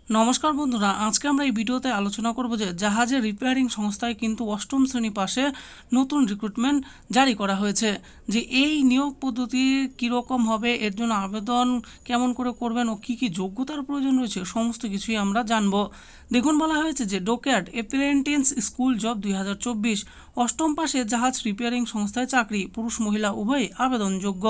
নমস্কার বন্ধুরা, আজকে আমরা এই ভিডিওতে আলোচনা করব যে জাহাজের রিপেয়ারিং সংস্থায় কিন্তু অষ্টম শ্রেণী পাশে নতুন রিক্রুটমেন্ট জারি করা হয়েছে। যে এই নিয়োগ পদ্ধতি কীরকম হবে, এর জন্য আবেদন কেমন করে করবেন ও কী কী যোগ্যতার প্রয়োজন রয়েছে সমস্ত কিছুই আমরা জানব। দেখুন, বলা হয়েছে যে ডকইয়ার্ড অ্যাপ্রেন্টিস স্কুল জব 2024 অষ্টম পাশে জাহাজ রিপেয়ারিং সংস্থায় চাকরি, পুরুষ মহিলা উভয়ই আবেদনযোগ্য।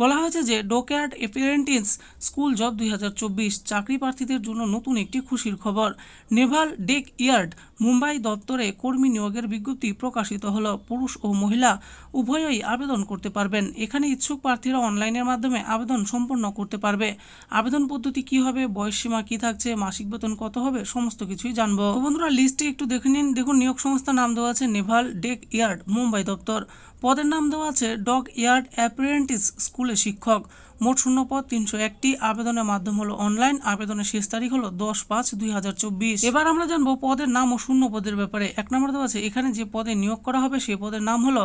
বলা হয়েছে যে ডকইয়ার্ড অ্যাপ্রেন্টিস স্কুল জব 2024 চাকরি প্রার্থীদের জন্য নতুন একটি খুশির খবর। নেভাল ডেক ইয়ার্ড মুম্বাই দপ্তরে কর্মী নিয়োগের বিজ্ঞপ্তি প্রকাশিত হলো। পুরুষ ও মহিলা উভয়ই আবেদন করতে পারবেন। এখানে ইচ্ছুক প্রার্থীরা অনলাইনের মাধ্যমে আবেদন সম্পন্ন করতে পারবে। আবেদন পদ্ধতি কি হবে, বয়সসীমা কি থাকছে, মাসিক বেতন কত হবে, সমস্ত কিছুই জানবো। তো বন্ধুরা, লিস্টে একটু দেখে নিন। দেখুন, নিয়োগ সংস্থার নাম দেওয়া আছে নেভাল ডেক ইয়ার্ড মুম্বাই দপ্তর। পদের নাম দেওয়া আছে ডক ইয়ার্ড অ্যাপ্রেন্টিস স্কুলের শিক্ষক। মোট শূন্য পদ 301টি। আবেদনের মাধ্যম হলো অনলাইন। আবেদনের শেষ তারিখ হলো 10/5/2024। এবার আমরা জানবো পদের নাম ও শূন্য পদের ব্যাপারে। 1 নম্বর দেওয়া আছে এখানে যে পদে নিয়োগ করা হবে সেই পদের নাম হলো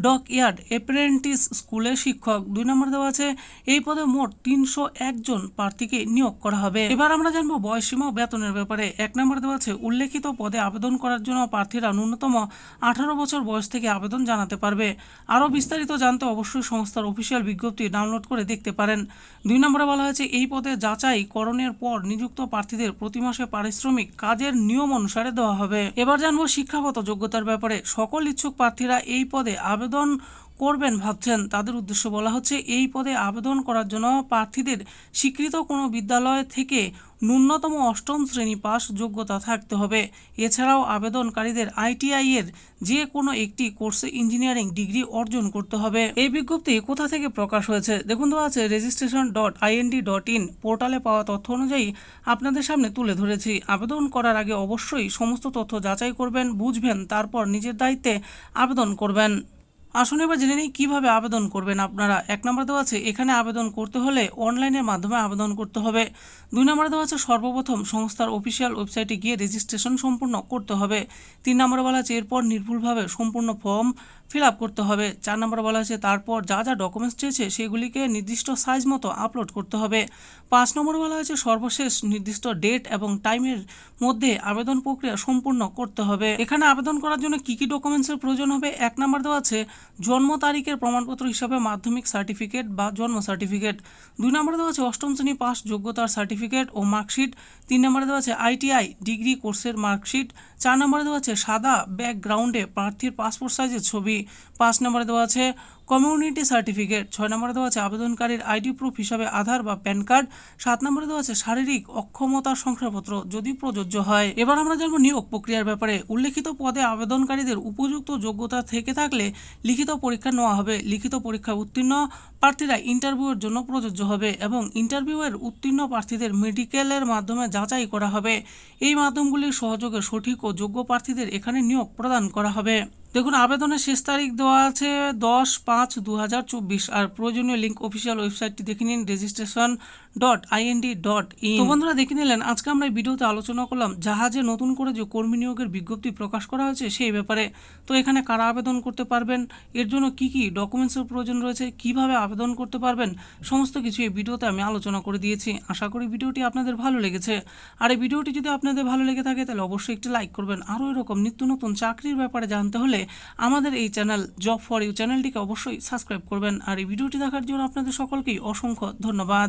ডক ইয়ার্ড অ্যাপ্রেন্টিস স্কুলের শিক্ষক। 2 নম্বর দেওয়া আছে এই পদে মোট 301 জন প্রার্থীকে নিয়োগ করা হবে। এবার আমরা জানবো বয়সসীমা ও বেতনের ব্যাপারে। 1 নম্বর দেওয়া আছে উল্লেখিত পদে আবেদন করার জন্য প্রার্থীরা ন্যূনতম 18 বছর বয়স থেকে আবেদন জানাতে পারবে। আরও বিস্তারিত জানতে অবশ্যই সংস্থার অফিসিয়াল বিজ্ঞপ্তি ডাউনলোড করে দেখতে পারেন। 2 নম্বরে বলা হয়েছে এই পদে যাচাই করণের পর নিযুক্ত প্রার্থীদের প্রতি মাসে পারিশ্রমিক কাজের নিয়ম অনুসারে দেওয়া হবে। এবার জানবো শিক্ষাগত যোগ্যতার ব্যাপারে। সকল ইচ্ছুক প্রার্থীরা এই পদে আবেদন করবেন ভাবছেন তাদের উদ্দেশ্য বলা হচ্ছে এই পদে আবেদন করার জন্য প্রার্থীদের স্বীকৃত কোনো বিদ্যালয় থেকে ন্যূনতম অষ্টম শ্রেণী পাস যোগ্যতা থাকতে হবে। এছাড়াও আবেদনকারীদের ITI এর যে কোনো একটি কোর্সে ইঞ্জিনিয়ারিং ডিগ্রি অর্জন করতে হবে। এই বিজ্ঞপ্তি কোথা থেকে প্রকাশ হয়েছে দেখুন, দেওয়া আছে registration.ind.in পোর্টালে পাওয়া তথ্য অনুযায়ী আপনাদের সামনে তুলে ধরেছি। আবেদন করার আগে অবশ্যই সমস্ত তথ্য যাচাই করবেন, বুঝবেন, তারপর নিজের দায়িত্বে আবেদন করবেন। আসুন এবার জেনে নিই কীভাবে আবেদন করবেন আপনারা। 1 নম্বর দেওয়া আছে এখানে আবেদন করতে হলে অনলাইনের মাধ্যমে আবেদন করতে হবে। 2 নম্বরে দেওয়া আছে সর্বপ্রথম সংস্থার অফিসিয়াল ওয়েবসাইটে গিয়ে রেজিস্ট্রেশন সম্পূর্ণ করতে হবে। 3 নম্বরে বলা আছে এরপর নির্ভুলভাবে সম্পূর্ণ ফর্ম ফিল আপ করতে হবে। 4 নম্বরে বলা আছে তারপর যা যা ডকুমেন্টস চেয়েছে সেগুলিকে নির্দিষ্ট সাইজ মতো আপলোড করতে হবে। 5 নম্বরে বলা হয়েছে সর্বশেষ নির্দিষ্ট ডেট এবং টাইমের মধ্যে আবেদন প্রক্রিয়া সম্পূর্ণ করতে হবে। এখানে আবেদন করার জন্য কী কী ডকুমেন্টসের প্রয়োজন হবে। 1 নম্বর দেওয়া আছে জন্ম তারিখের প্রমাণপত্র হিসাবে মাধ্যমিক সার্টিফিকেট বা জন্ম সার্টিফিকেট। 2 নম্বরে দেওয়া আছে অষ্টম শ্রেণী পাস যোগ্যতার সার্টিফিকেট ও মার্কশিট। 3 নম্বরে দেওয়া আছে ITI ডিগ্রি কোর্সের মার্কশিট। 4 নম্বরে দেওয়া আছে সাদা ব্যাকগ্রাউন্ডে প্রার্থীর পাসপোর্ট সাইজের ছবি। 5 নম্বরে দেওয়া আছে কমিউনিটি সার্টিফিকেট। 6 নম্বরে দেওয়া আছে আবেদনকারীর ID প্রুফ হিসাবে আধার বা প্যান কার্ড। 7 নম্বরে দেওয়া আছে শারীরিক অক্ষমতার শংসাপত্র যদি প্রযোজ্য হয়। এবার আমরা জানবো নিয়োগ প্রক্রিয়ার ব্যাপারে। উল্লেখিত পদে আবেদনকারীদের উপযুক্ত যোগ্যতা থেকে থাকলে লিখিত পরীক্ষা নেওয়া হবে। লিখিত পরীক্ষা উত্তীর্ণ প্রার্থীরা ইন্টারভিউয়ের জন্য প্রযোজ্য হবে এবং ইন্টারভিউয়ের উত্তীর্ণ প্রার্থীদের মেডিকেলের মাধ্যমে যাচাই করা হবে। এই মাধ্যমগুলির সহযোগে সঠিক ও যোগ্য প্রার্থীদের এখানে নিয়োগ প্রদান করা হবে। দেখুন, আবেদনের শেষ তারিখ দেওয়া আছে 10/5/2024 আর প্রয়োজনীয় লিঙ্ক অফিসিয়াল ওয়েবসাইটটি দেখে নিন registration.ind.in। তো বন্ধুরা, দেখে নিলেন আজকে আমরা এই ভিডিওতে আলোচনা করলাম জাহাজে নতুন করে যে কর্মী নিয়োগের বিজ্ঞপ্তি প্রকাশ করা হয়েছে সেই ব্যাপারে। তো এখানে কারা আবেদন করতে পারবেন, এর জন্য কি কি ডকুমেন্টসের প্রয়োজন রয়েছে, কিভাবে আবেদন করতে পারবেন, সমস্ত কিছু এই ভিডিওতে আমি আলোচনা করে দিয়েছি। আশা করি ভিডিওটি আপনাদের ভালো লেগেছে। আর এই ভিডিওটি যদি আপনাদের ভালো লেগে থাকে তাহলে অবশ্যই একটি লাইক করবেন। আরও এরকম নিত্য নতুন চাকরির ব্যাপারে জানতে হলে আমাদের এই চ্যানেল জব ফর ইউ চ্যানেলটিকে অবশ্যই সাবস্ক্রাইব করবেন। আর এই ভিডিওটি দেখার জন্য আপনাদের সকলকেই অসংখ্য ধন্যবাদ।